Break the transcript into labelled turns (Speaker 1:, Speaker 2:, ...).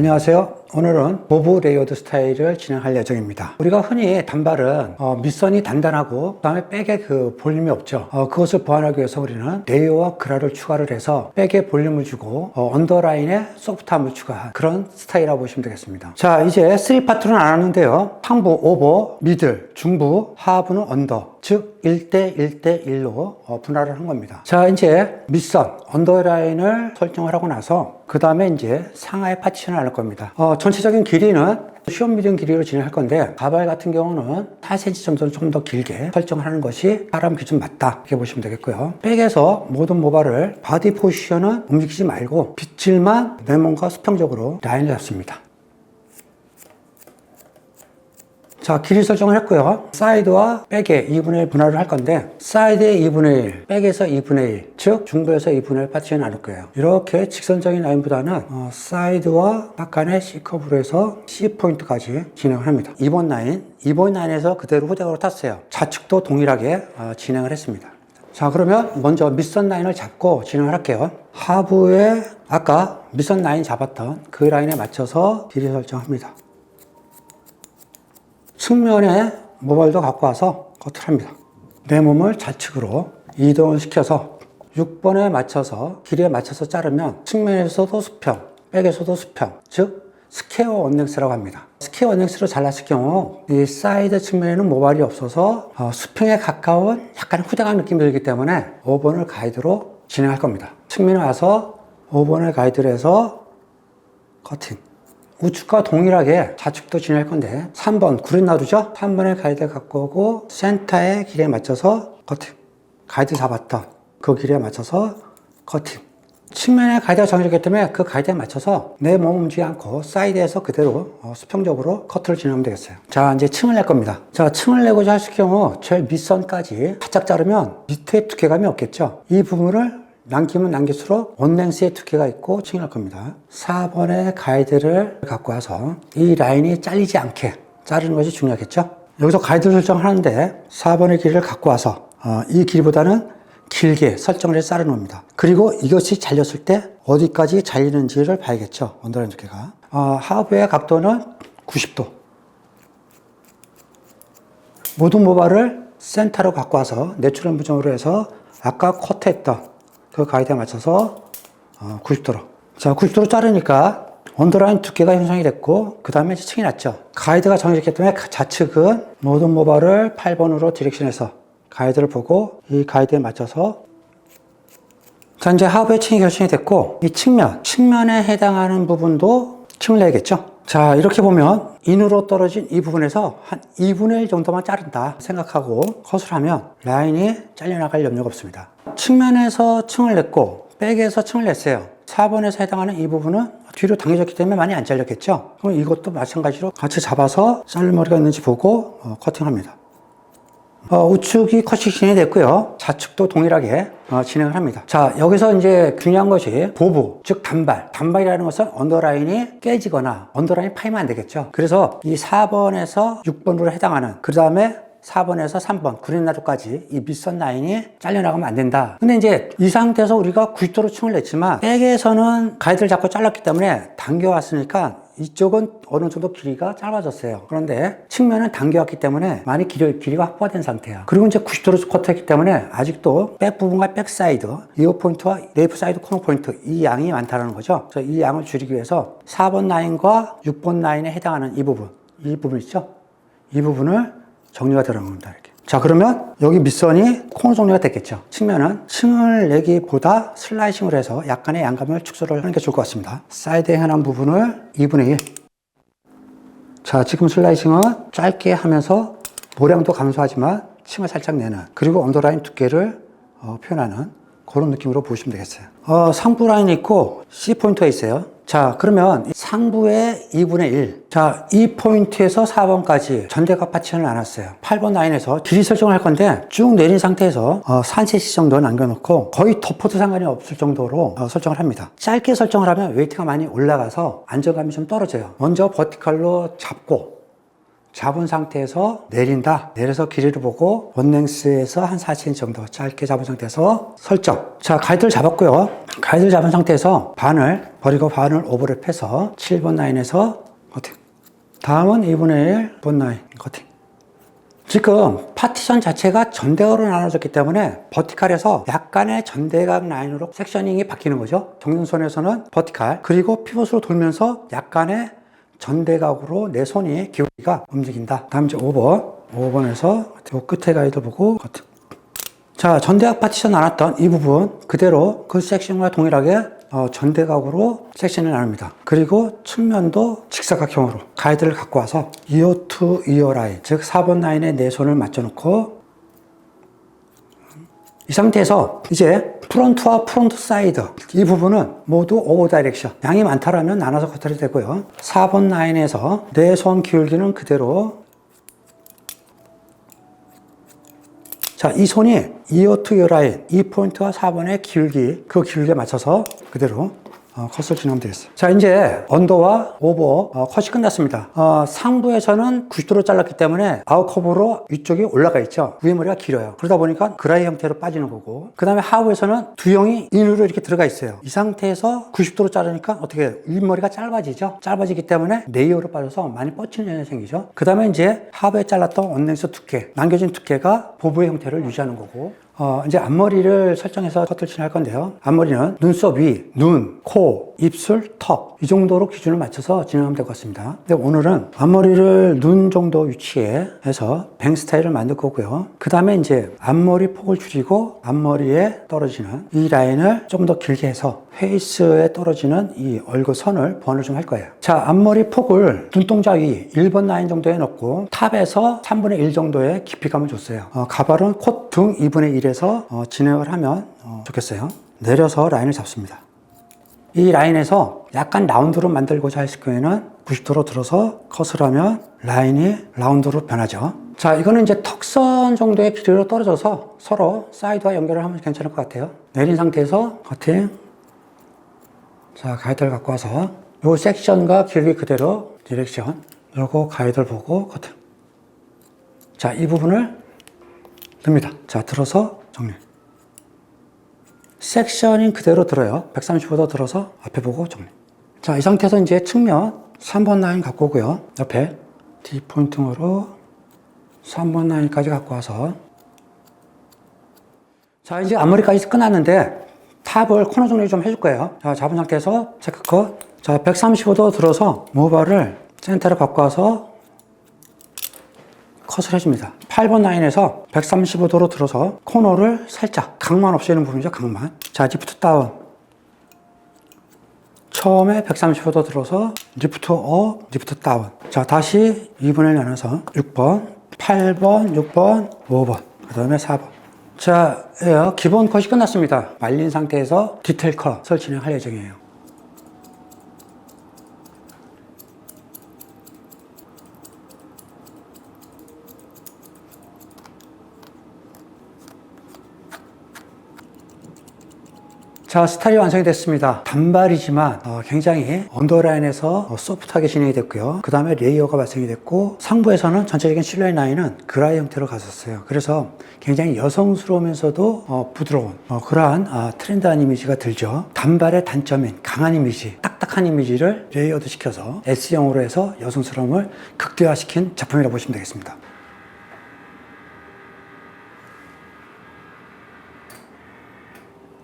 Speaker 1: 안녕하세요. 오늘은 보브 레이어드 스타일을 진행할 예정입니다. 우리가 흔히 단발은 밑선이 단단하고 그 다음에 백에 그 볼륨이 없죠. 그것을 보완하기 위해서 우리는 레이어와 그라를 추가를 해서 백에 볼륨을 주고 언더라인에 소프트함을 추가한 그런 스타일이라고 보시면 되겠습니다. 자, 이제 3파트는 안 하는데요. 상부, 오버, 미들, 중부, 하부는 언더, 즉 1대 1대 1로 분할을 한 겁니다. 자, 이제 밑선, 언더라인을 설정을 하고 나서 그 다음에 이제 상하의 파티션을 할 겁니다. 전체적인 길이는 시험 미디움 길이로 진행할 건데 가발 같은 경우는 4cm 정도는 좀 더 길게 설정을 하는 것이 사람 기준 맞다 이렇게 보시면 되겠고요. 백에서 모든 모발을 바디 포지션은 움직이지 말고 빗질만 내 몸과 수평적으로 라인을 잡습니다. 자, 길이 설정을 했고요. 사이드와 백에 2분의 1 분할을 할 건데 사이드에 2분의 1, 백에서 2분의 1, 즉 중부에서 2분의 1 파티션을 나눌 거예요. 이렇게 직선적인 라인보다는 사이드와 약간의 C커브로 해서 C포인트까지 진행을 합니다. 2번 라인에서 그대로 후대각으로 탔어요. 좌측도 동일하게 진행을 했습니다. 자, 그러면 먼저 밑선 라인을 잡고 진행을 할게요. 하부에 아까 밑선 라인 잡았던 그 라인에 맞춰서 길이 설정합니다. 측면에 모발도 갖고 와서 커트를 합니다. 내 몸을 좌측으로 이동을 시켜서 6번에 맞춰서 길이에 맞춰서 자르면 측면에서도 수평, 백에서도 수평, 즉 스퀘어 원넥스라고 합니다. 스퀘어 원넥스로 잘랐을 경우 이 사이드 측면에는 모발이 없어서 수평에 가까운 약간 후대각 느낌이 들기 때문에 5번을 가이드로 진행할 겁니다. 측면에 와서 5번을 가이드로 해서 커팅. 우측과 동일하게 좌측도 진행할 건데 3번 구린 놔두죠? 3번의 가이드 갖고 오고 센터의 길이에 맞춰서 커팅. 가이드 잡았던 그 길이에 맞춰서 커팅. 측면에 가이드가 정해졌기 때문에 그 가이드에 맞춰서 내 몸 움직이지 않고 사이드에서 그대로 수평적으로 커트를 진행하면 되겠어요. 자, 이제 층을 낼 겁니다. 자, 층을 내고자 하실 경우 제일 밑선까지 바짝 자르면 밑에 두께감이 없겠죠? 이 부분을 남기면 남길수록 원랭스의 두께가 있고 층이 날 겁니다. 4번의 가이드를 갖고 와서 이 라인이 잘리지 않게 자르는 것이 중요하겠죠. 여기서 가이드 설정을 하는데 4번의 길이를 갖고 와서 이 길이보다는 길게 설정을 해서 자르는 겁니다. 그리고 이것이 잘렸을 때 어디까지 잘리는지를 봐야겠죠. 언더라인 두께가. 하부의 각도는 90도. 모든 모발을 센터로 갖고 와서 내추럴 무정으로 해서 아까 커트했던 그 가이드에 맞춰서 90도로. 자, 90도로 자르니까 언더라인 두께가 형성이 됐고 그 다음에 층이 났죠. 가이드가 정해졌기 때문에 좌측은 모든 모발을 8번으로 디렉션해서 가이드를 보고 이 가이드에 맞춰서 자, 이제 하부의 층이 결정이 됐고 이 측면에 해당하는 부분도 층을 내야겠죠. 자, 이렇게 보면 인으로 떨어진 이 부분에서 한 2분의 1 정도만 자른다 생각하고 컷을 하면 라인이 잘려나갈 염려가 없습니다. 측면에서 층을 냈고 백에서 층을 냈어요. 4번에서 해당하는 이 부분은 뒤로 당겨졌기 때문에 많이 안 잘렸겠죠. 그럼 이것도 마찬가지로 같이 잡아서 자를 머리가 있는지 보고 커팅합니다. 우측이 컷이 진행이 됐고요. 좌측도 동일하게 진행을 합니다. 자, 여기서 이제 중요한 것이 보부, 즉 단발. 단발이라는 것은 언더라인이 깨지거나 언더라인이 파이면 안 되겠죠. 그래서 이 4번에서 6번으로 해당하는 그 다음에 4번에서 3번 구린나루까지 이 밑선 라인이 잘려나가면 안 된다. 근데 이제 이 상태에서 우리가 90도로 층을 냈지만 백에서는 가이드를 잡고 잘랐기 때문에 당겨왔으니까 이쪽은 어느 정도 길이가 짧아졌어요. 그런데 측면은 당겨왔기 때문에 많이 길이가 확보된 상태야. 그리고 이제 90도로 커트했기 때문에 아직도 백 부분과 백 사이드, 이어 포인트와 레이프 사이드 코너 포인트 이 양이 많다는 거죠. 그래서 이 양을 줄이기 위해서 4번 라인과 6번 라인에 해당하는 이 부분 있죠? 이 부분을 정리가 들어간 겁니다. 이렇게. 자, 그러면 여기 밑선이 코너 정리가 됐겠죠. 측면은 층을 내기보다 슬라이싱을 해서 약간의 양감을 축소를 하는 게 좋을 것 같습니다. 사이드에 해당하는 부분을 2분의 1. 자, 지금 슬라이싱은 짧게 하면서 모량도 감소하지만 층을 살짝 내는, 그리고 언더라인 두께를 표현하는 그런 느낌으로 보시면 되겠어요. 상부 라인이 있고 C포인트가 있어요. 자, 그러면 상부의 2분의 1. 자, 이 포인트에서 4번까지 전대각 파티션을 나눴어요. 8번 라인에서 길이 설정을 할 건데 쭉 내린 상태에서 4cm 정도 남겨놓고 거의 덮어도 상관이 없을 정도로 설정을 합니다. 짧게 설정을 하면 웨이트가 많이 올라가서 안정감이 좀 떨어져요. 먼저 버티컬로 잡은 상태에서 내린다. 내려서 길이를 보고 원랭스에서 한 4cm 정도 짧게 잡은 상태에서 설정. 자, 가이드를 잡았고요. 가이드를 잡은 상태에서 반을 버리고 반을 오버랩해서 7번 라인에서 커팅. 다음은 2분의 1 번 라인 커팅. 지금 파티션 자체가 전대각으로 나눠졌기 때문에 버티칼에서 약간의 전대각 라인으로 섹셔닝이 바뀌는 거죠. 정면선에서는 버티칼, 그리고 피벗으로 돌면서 약간의 전대각으로 내 손이 기울기가 움직인다. 다음 이제 5번에서 요 끝에 가이드 보고 커팅. 자, 전대각 파티션 나눴던 이 부분 그대로 그 섹션과 동일하게 전대각으로 섹션을 나눕니다. 그리고 측면도 직사각형으로 가이드를 갖고 와서 이어 투 이어 라인, 즉 4번 라인에 내 손을 맞춰놓고 이 상태에서 이제 프론트와 프론트 사이드 이 부분은 모두 오버 다이렉션, 양이 많다라면 나눠서 커트를 되고요. 4번 라인에서 내 손 기울기는 그대로. 자, 이 손이 이어 투 이어 라인, 이 포인트와 4번의 기울기, 그 기울기에 맞춰서 그대로 컷을 진행하면 되겠어요. 자, 이제 언더와 오버 컷이 끝났습니다. 상부에서는 90도로 잘랐기 때문에 아웃커브로 위쪽이 올라가 있죠. 위에 머리가 길어요. 그러다 보니까 그라이 형태로 빠지는 거고, 그 다음에 하부에서는 두 형이 인으로 이렇게 들어가 있어요. 이 상태에서 90도로 자르니까 어떻게 윗머리가 짧아지죠. 짧아지기 때문에 레이어로 빠져서 많이 뻗치는 현상이 생기죠. 그 다음에 이제 하부에 잘랐던 언랭스 두께, 남겨진 두께가 보부의 형태를 유지하는 거고, 이제 앞머리를 설정해서 커트를 진행할 건데요. 앞머리는 눈썹 위, 눈, 코, 입술, 턱 이 정도로 기준을 맞춰서 진행하면 될 것 같습니다. 근데 오늘은 앞머리를 눈 정도 위치에 해서 뱅 스타일을 만들 거고요. 그 다음에 이제 앞머리 폭을 줄이고 앞머리에 떨어지는 이 라인을 좀 더 길게 해서 페이스에 떨어지는 이 얼굴선을 번을 좀 할 거예요. 자, 앞머리 폭을 눈동자 위 1번 라인 정도에 넣고 탑에서 3분의 1 정도의 깊이감을 줬어요. 가발은 콧 등 2분의 1에서 진행을 하면 좋겠어요. 내려서 라인을 잡습니다. 이 라인에서 약간 라운드로 만들고자 했을 경우에는 90도로 들어서 컷을 하면 라인이 라운드로 변하죠. 자, 이거는 이제 턱선 정도의 길이로 떨어져서 서로 사이드와 연결을 하면 괜찮을 것 같아요. 내린 상태에서 커팅. 자, 가이드를 갖고 와서 요 섹션과 길이 그대로 디렉션, 요거 가이드를 보고 커팅. 자, 이 부분을 듭니다. 자, 들어서 정리. 섹션인 그대로 들어요. 135도 들어서 앞에 보고 정리. 자, 이 상태에서 이제 측면 3번 라인 갖고 오고요. 옆에 D포인팅으로 3번 라인까지 갖고 와서, 자, 이제 앞머리까지 끝났는데 탑을 코너 정리 좀 해줄 거예요. 자, 잡은 상태에서 체크컷. 자, 135도 들어서 모발을 센터로 갖고 와서 컷을 해줍니다. 8번 라인에서 135도로 들어서 코너를 살짝, 각만 없애는 부분이죠, 각만. 자, 리프트 다운. 처음에 135도 들어서 리프트 업, 리프트 다운. 자, 다시 2분의 1 나눠서 6번, 8번, 6번, 5번, 그 다음에 4번. 자, 기본 컷이 끝났습니다. 말린 상태에서 디테일 컷을 진행할 예정이에요. 자, 스타일이 완성이 됐습니다. 단발이지만 굉장히 언더라인에서 소프트하게 진행이 됐고요. 그 다음에 레이어가 발생이 됐고, 상부에서는 전체적인 실루엣 라인은 그라이 형태로 갔었어요. 그래서 굉장히 여성스러우면서도 부드러운 그러한 트렌드한 이미지가 들죠. 단발의 단점인 강한 이미지, 딱딱한 이미지를 레이어드 시켜서 S형으로 해서 여성스러움을 극대화시킨 제품이라고 보시면 되겠습니다.